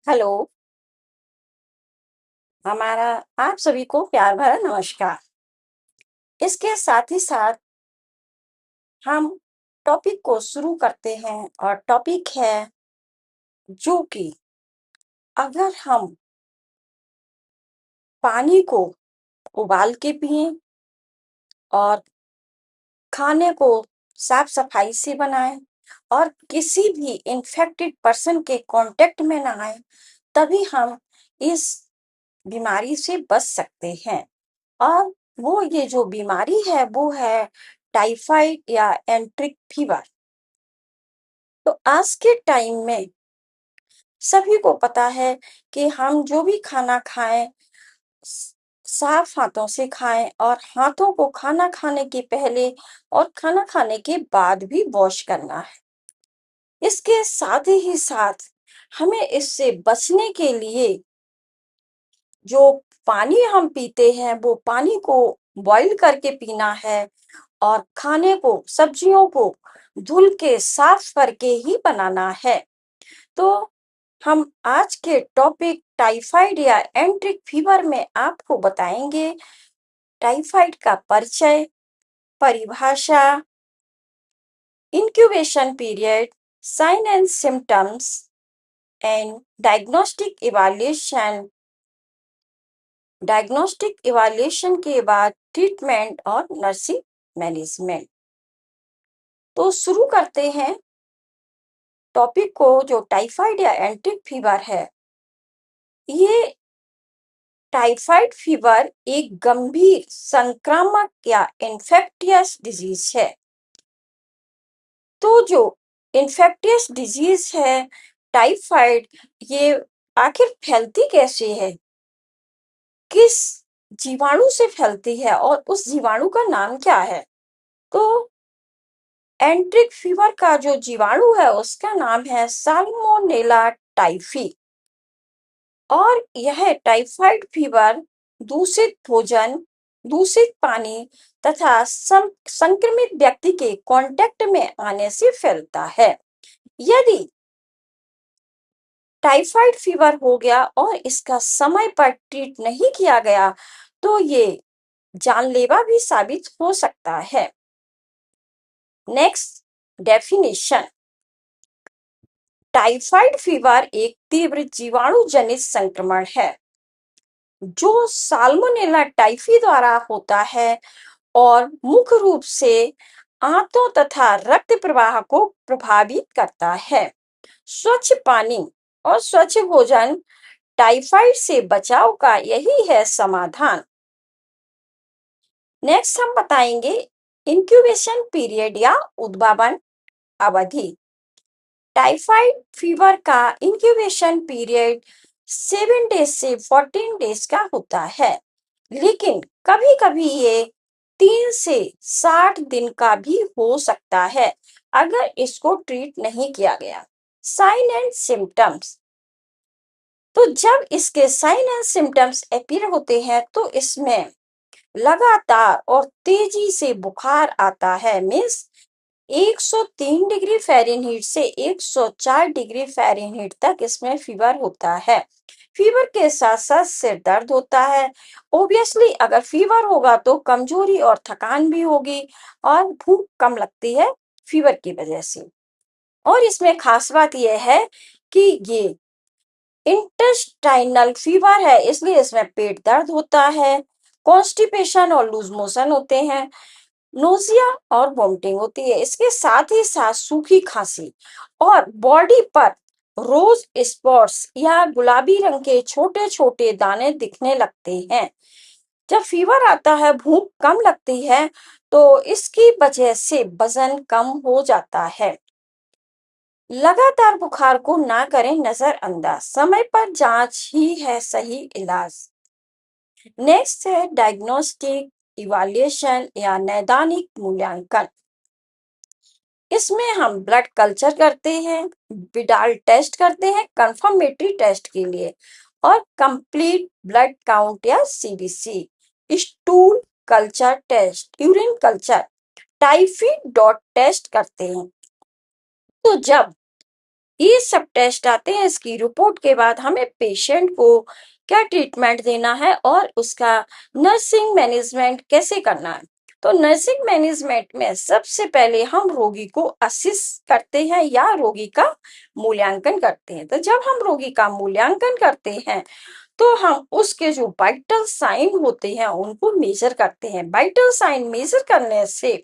Hello. हमारा आप सभी को प्यार भरा नमस्कार। इसके साथ ही साथ हम टॉपिक को शुरू करते हैं और टॉपिक है जो कि अगर हम पानी को उबाल के पिएं और खाने को साफ सफाई से बनाएं और किसी भी इन्फेक्टेड पर्सन के कांटेक्ट में ना आए, तभी हम इस बीमारी से बच सकते हैं। और वो ये जो बीमारी है वो है टाइफाइड या एंट्रिक फीवर। तो आज के टाइम में सभी को पता है कि हम जो भी खाना खाएं स- साफ हाथों से खाएं और हाथों को खाना खाने के पहले और खाना खाने के बाद भी वॉश करना है। इसके साथ ही साथ हमें इससे बचने के लिए जो पानी हम पीते हैं वो पानी को बॉईल करके पीना है और खाने को सब्जियों को धुल के साफ करके ही बनाना है। तो हम आज के टॉपिक टाइफाइड या एंट्रिक फीवर में आपको बताएंगे टाइफाइड का परिचय, परिभाषा, incubation period, sign and symptoms and diagnostic evaluation के बाद ट्रीटमेंट और नर्सिंग मैनेजमेंट। तो शुरू करते हैं टॉपिक को। जो टाइफाइड या एंट्रिक फीवर है, ये टाइफाइड फीवर एक गंभीर संक्रामक या इन्फेक्टियस डिजीज है। तो जो इन्फेक्टियस डिजीज है टाइफाइड, ये आखिर फैलती कैसे है, किस जीवाणु से फैलती है और उस जीवाणु का नाम क्या है? तो एंट्रिक फीवर का जो जीवाणु है उसका नाम है साल्मोनेला टाइफी। और यह टाइफाइड फीवर दूषित भोजन, दूषित पानी तथा संक्रमित व्यक्ति के कांटेक्ट में आने से फैलता है। यदि टाइफाइड फीवर हो गया और इसका समय पर ट्रीट नहीं किया गया तो ये जानलेवा भी साबित हो सकता है। Next definition. टाइफाइड फीवर एक तीव्र जीवाणु जनित संक्रमण है जो साल्मोनेला टाइफी द्वारा होता है और मुख्य रूप से आंतों तथा रक्त प्रवाह को प्रभावित करता है। स्वच्छ पानी और स्वच्छ भोजन टाइफाइड से बचाव का यही है समाधान। नेक्स्ट हम बताएंगे इंक्यूबेशन पीरियड या उद्भावन अवधि। टाइफाइड फीवर का इंक्यूबेशन पीरियड 7 डेज से 14 डेज का होता है, लेकिन कभी कभी ये 3 से 60 दिन का भी हो सकता है अगर इसको ट्रीट नहीं किया गया। Sign and symptoms. तो जब इसके साइन एंड सिम्टम्स अपीयर होते हैं तो इसमें लगातार और तेजी से बुखार आता है। मीन्स 103 डिग्री फ़ारेनहीट से 104 डिग्री फ़ारेनहीट तक इसमें फीवर होता है। फीवर के साथ साथ सिर दर्द होता है। ओबियसली अगर फीवर होगा तो कमजोरी और थकान भी होगी और भूख कम लगती है फीवर की वजह से। और इसमें खास बात यह है कि ये इंटेस्टाइनल फीवर है, इसलिए इसमें पेट दर्द होता है, कॉन्स्टिपेशन और लूज मोशन होते हैं, नोजिया और वोमिटिंग होती है। इसके साथ ही साथ सूखी खांसी और बॉडी पर रोज स्पॉट्स या गुलाबी रंग के छोटे छोटे दाने दिखने लगते हैं। जब फीवर आता है भूख कम लगती है तो इसकी वजह से वजन कम हो जाता है। लगातार बुखार को ना करें नजरअंदाज, समय पर जांच ही है सही इलाज। नेक्स्ट है डायग्नोस्टिक इवैल्यूएशन या नैदानिक मूल्यांकन। इसमें हम ब्लड कल्चर करते हैं, विडाल टेस्ट करते हैं कंफर्मेटरी टेस्ट के लिए, और कंप्लीट ब्लड काउंट या CBC, stool culture test, urine culture, typhidot test करते हैं। तो जब ये सब टेस्ट आते हैं। इसकी रिपोर्ट के बाद हमें पेशेंट को क्या ट्रीटमेंट देना है और उसका नर्सिंग मैनेजमेंट कैसे करना है। तो नर्सिंग मैनेजमेंट में सबसे पहले हम रोगी को असिस करते हैं या रोगी का मूल्यांकन करते हैं। तो जब हम रोगी का मूल्यांकन करते हैं तो हम उसके जो वाइटल साइन होते हैं उनको मेजर करते हैं। वाइटल साइन मेजर करने से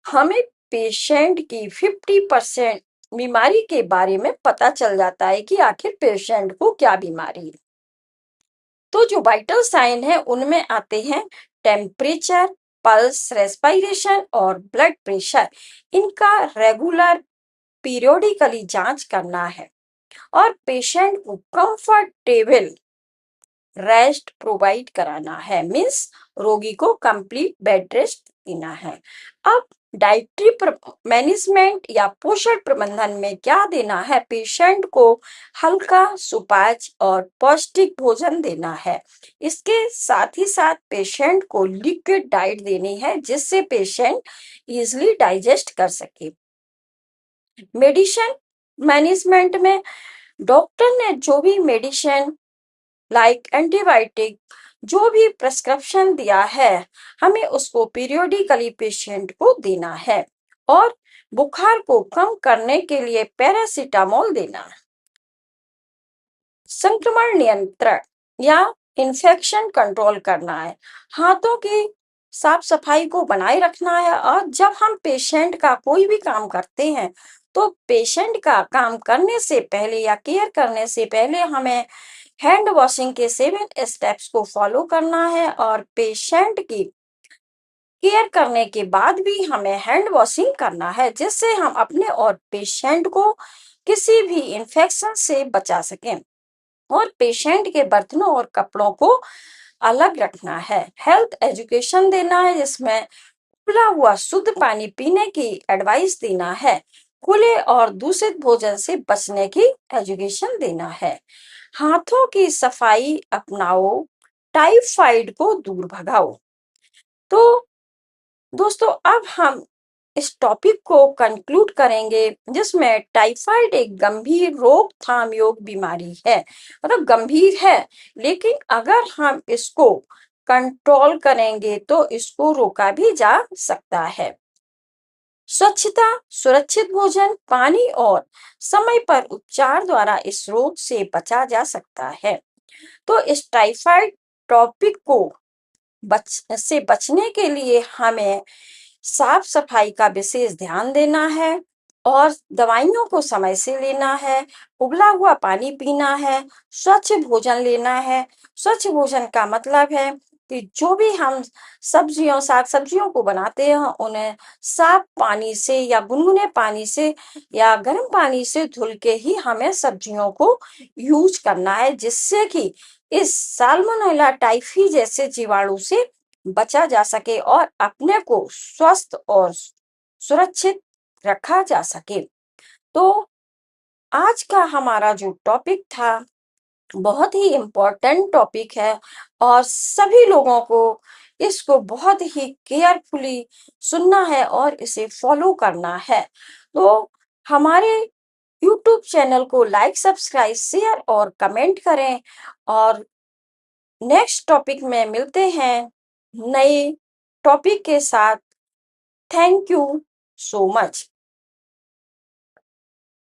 हमें पेशेंट की 50% बीमारी के बारे में पता चल जाता है कि आखिर पेशेंट को क्या बीमारी है। तो जो वाइटल साइन है उनमें आते हैं टेम्परेचर, पल्स, रेस्पिरेशन और ब्लड प्रेशर। इनका रेगुलर पीरियोडिकली जांच करना है और पेशेंट को कंफर्टेबल रेस्ट प्रोवाइड कराना है, मीन्स रोगी को कंप्लीट बेड रेस्ट देना है। अब डाइटरी मैनेजमेंट या पोषण प्रबंधन में क्या देना है, पेशेंट को हल्का, सुपाच्य और पौष्टिक भोजन देना है। इसके साथ ही साथ पेशेंट को लिक्विड डाइट देनी है जिससे पेशेंट इजिली डाइजेस्ट कर सके। मेडिसिन मैनेजमेंट में डॉक्टर ने जो भी मेडिसिन लाइक एंटीबायोटिक जो भी प्रिस्क्रिप्शन दिया है हमें उसको पीरियोडिकली पेशेंट को देना है और बुखार को कम करने के लिए पैरासीटामोल देना है। संक्रमण नियंत्रण या इन्फेक्शन कंट्रोल करना है, हाथों की साफ सफाई को बनाए रखना है। और जब हम पेशेंट का कोई भी काम करते हैं तो पेशेंट का काम करने से पहले या केयर करने से पहले हमें हैंड वॉशिंग के 7 स्टेप्स को फॉलो करना है और पेशेंट की केयर करने के बाद भी हमें हैंड वॉशिंग करना है जिससे हम अपने और पेशेंट को किसी भी इंफेक्शन से बचा सकें। और पेशेंट के बर्तनों और कपड़ों को अलग रखना है। हेल्थ एजुकेशन देना है जिसमें खुला हुआ शुद्ध पानी पीने की एडवाइस देना है, खुले और दूषित भोजन से बचने की एजुकेशन देना है, हाथों की सफाई अपनाओ, टाइफाइड को दूर भगाओ। तो दोस्तों अब हम इस टॉपिक को कंक्लूड करेंगे जिसमें टाइफाइड एक गंभीर रोकथाम योग्य बीमारी है, मतलब गंभीर है, लेकिन अगर हम इसको कंट्रोल करेंगे तो इसको रोका भी जा सकता है। स्वच्छता, सुरक्षित भोजन, पानी और समय पर उपचार द्वारा इस रोग से बचा जा सकता है। तो इस टाइफाइड टॉपिक को बचने के लिए हमें साफ सफाई का विशेष ध्यान देना है और दवाइयों को समय से लेना है, उबला हुआ पानी पीना है, स्वच्छ भोजन लेना है। स्वच्छ भोजन का मतलब है कि जो भी हम साग सब्जियों को बनाते हैं उन्हें साफ पानी से या गुनगुने पानी से या गर्म पानी से धुल के ही हमें सब्जियों को यूज करना है जिससे कि इस साल्मोनेला टाइफी जैसे जीवाणु से बचा जा सके और अपने को स्वस्थ और सुरक्षित रखा जा सके। तो आज का हमारा जो टॉपिक था बहुत ही इम्पोर्टेंट टॉपिक है और सभी लोगों को इसको बहुत ही केयरफुली सुनना है और इसे फॉलो करना है। तो हमारे YouTube चैनल को लाइक, सब्सक्राइब, शेयर और कमेंट करें और नेक्स्ट टॉपिक में मिलते हैं नए टॉपिक के साथ। Thank you so much.